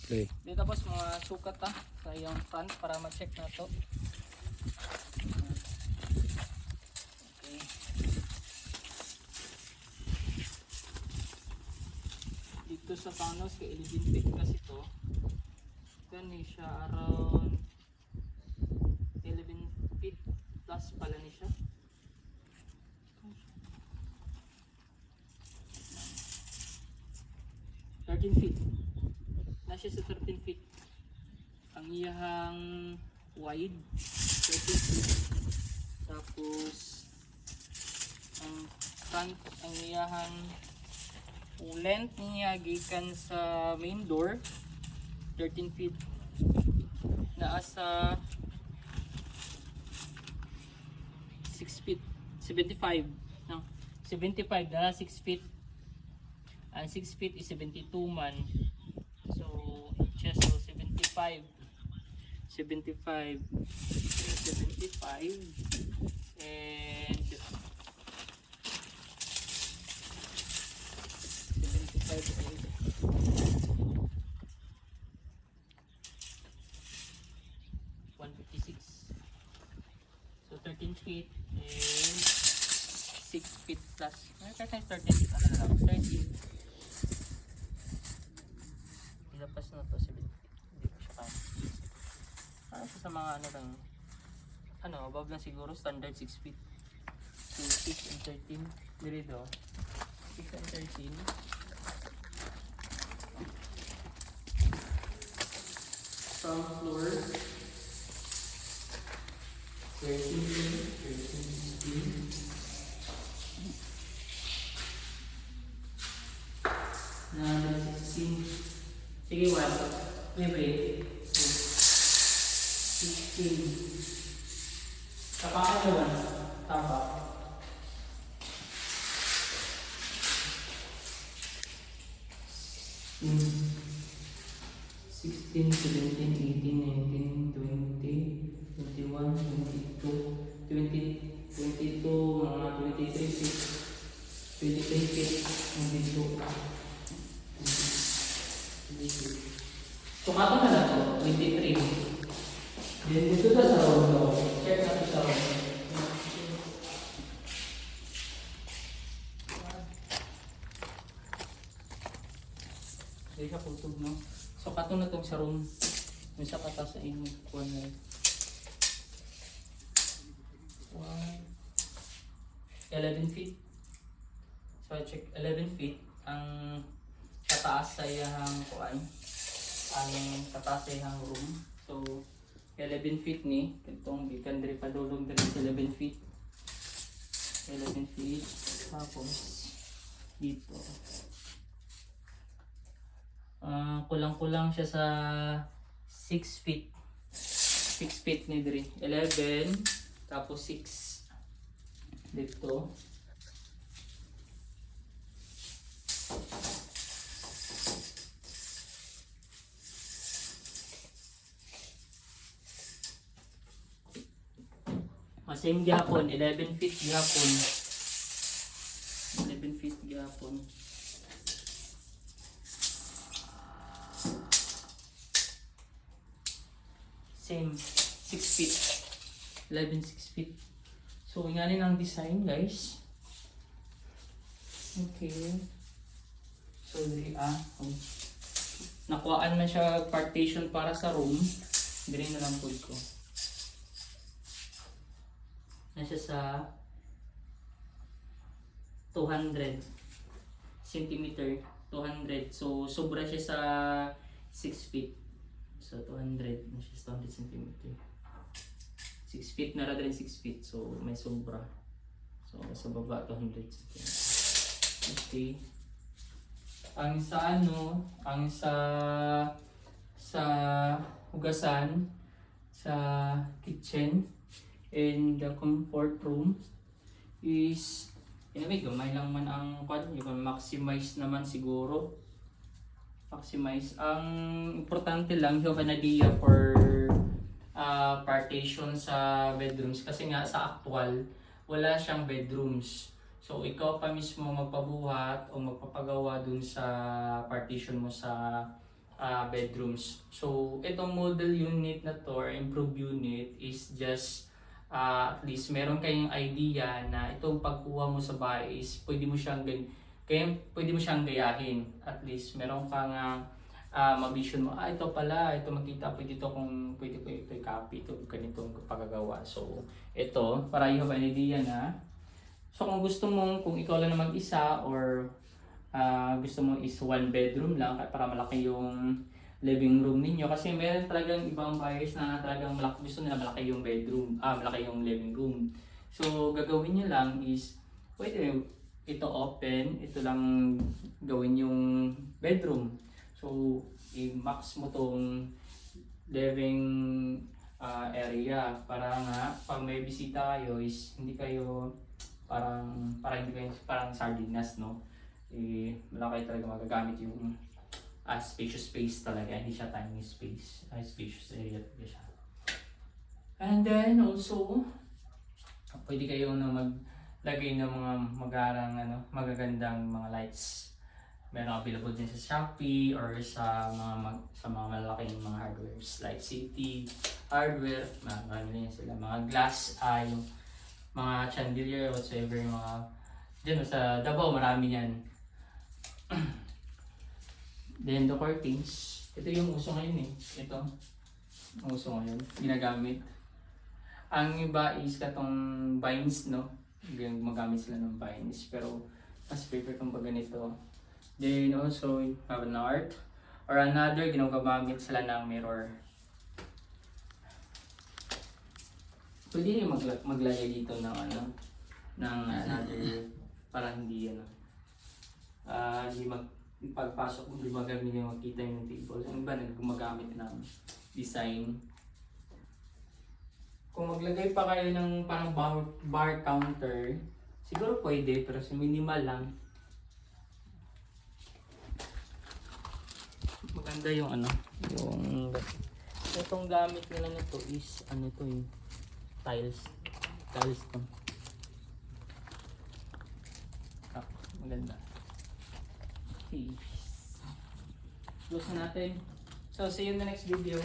Okay. Dito tapos mga sukat sa iyong front para ma-check na to. Okay. Dito sa panos kay 11 feet kasi to. Gani siya around 11 feet plus pala ni siya. 13 feet. Nasa sa 13 feet. Ang iyahang wide 13 feet. Tapos ang front, ang iyahang length niya gikan sa main door 13 feet. Naa sa 6 feet 75 no? 75 na 6 feet. Ang 6 feet is 72 man. So, just so 75 and 75 and 156. So 13 feet and 6 feet plus. Ano 13 feet? Ano na lang? 13. Ilapas na to 7 feet. Hindi ko siya kaya. Ano sa mga ano lang. Ano, above lang siguro. Standard 6 feet. So 6 and 13. Dito. 6 and 13. From floor 13 na 16. Sige, 1. Libre. 16. Tapakan nyo 1. Tapak. 16, 17, 18, 19, 20, 21, 22, 20, 22, mga 23 feet, 23 feet, 22. So, kato na lang to, 23. Then, dito sa round to. Check natin sa round. Hindi siya putog, no? So, kato na itong sa room. Yung sa katas sa inyong kuwan na. 11 feet. So, I check 11 feet. Ang kataas sa iyang kuwan. Ang kataas sa iyang room. So, 11 feet ni. Itong gikan diri padulong diri sa 11 feet. 11 feet. Tapos, dito. Kulang-kulang siya sa 6 feet. 6 feet ni diri. 11. Tapos 6. Dito. Same gihapon, 11 feet gihapon. 11 feet gihapon. Same, 6 feet. 11, 6 feet. So, ngayon ang design, guys. Okay. So, nakuhaan na siya partition para sa room. Dili na lang po ko. Nasa sa 200 centimeter. 200. So, sobra siya sa 6 feet. So, 200. Nasa 200 centimeter. 6 feet na rin 6 feet. So, may sobra. So, sa baba 200 centimeter. Okay. Ang sa ano, ang sa hugasan, sa kitchen, and the comfort room is anyway, gamay lang man ang kwan, you can maximize naman siguro. Maximize. Ang importante lang, you have an idea for partition sa bedrooms kasi nga sa actual wala siyang bedrooms. So ikaw pa mismo magpabuhat o magpapagawa dun sa partition mo sa bedrooms. So, itong model unit na to or improved unit is just at least meron kayong idea na itong pagkuha mo sa bahay is pwede mo siyang gayahin. At least meron kang ma-vision mo, ito pala, ito makita, pwede ito kung pwede ko ito i-copy, ito ganitong pagkagawa. So, ito, para you have an idea na. So, kung gusto mong, kung ikaw lang na mag-isa or gusto mo is one bedroom lang para malaki yung living room ninyo, kasi meron talagang ibang buyers na talagang malaki, gusto nila malaki yung bedroom, malaki yung living room. So gagawin nyo lang is pwede ito open, ito lang gawin yung bedroom. So i-max mo tong living area para nga pag may bisita kayo is hindi kayo hindi kayo parang sardinas, no? Malaki talaga magagamit yung spacious space talaga, hindi siya tiny space, spacious area talaga siya. And then also, pwede kayo na maglagay ng mga magagandang mga lights. Meron available din sa Shopee or sa mga malalaking mga hardwares like City Hardware, marami din sila, mga glass, yung mga chandelier, whatsoever, yung mga dyan sa Davao, marami yan. Then the curtains, ito yung uso ngayon ito, ang uso ngayon, ginagamit. Ang iba is katong vines, no? Gumagamit sila ng vines, pero mas prefer kung pag ganito. Then also, have an art, or another, ginagamit sila ng mirror. Pwede rin maglagay dito ng ng another, para hindi hindi pagpasok mo, gumagamit yung makita yung table. Ang iba gumagamit ng design. Kung maglagay pa kayo ng parang bar counter, siguro pwede, pero sa minimal lang. Maganda yung yung itong gamit nila nito is tiles to. Maganda. Okay. Close na natin. So, see you in the next video.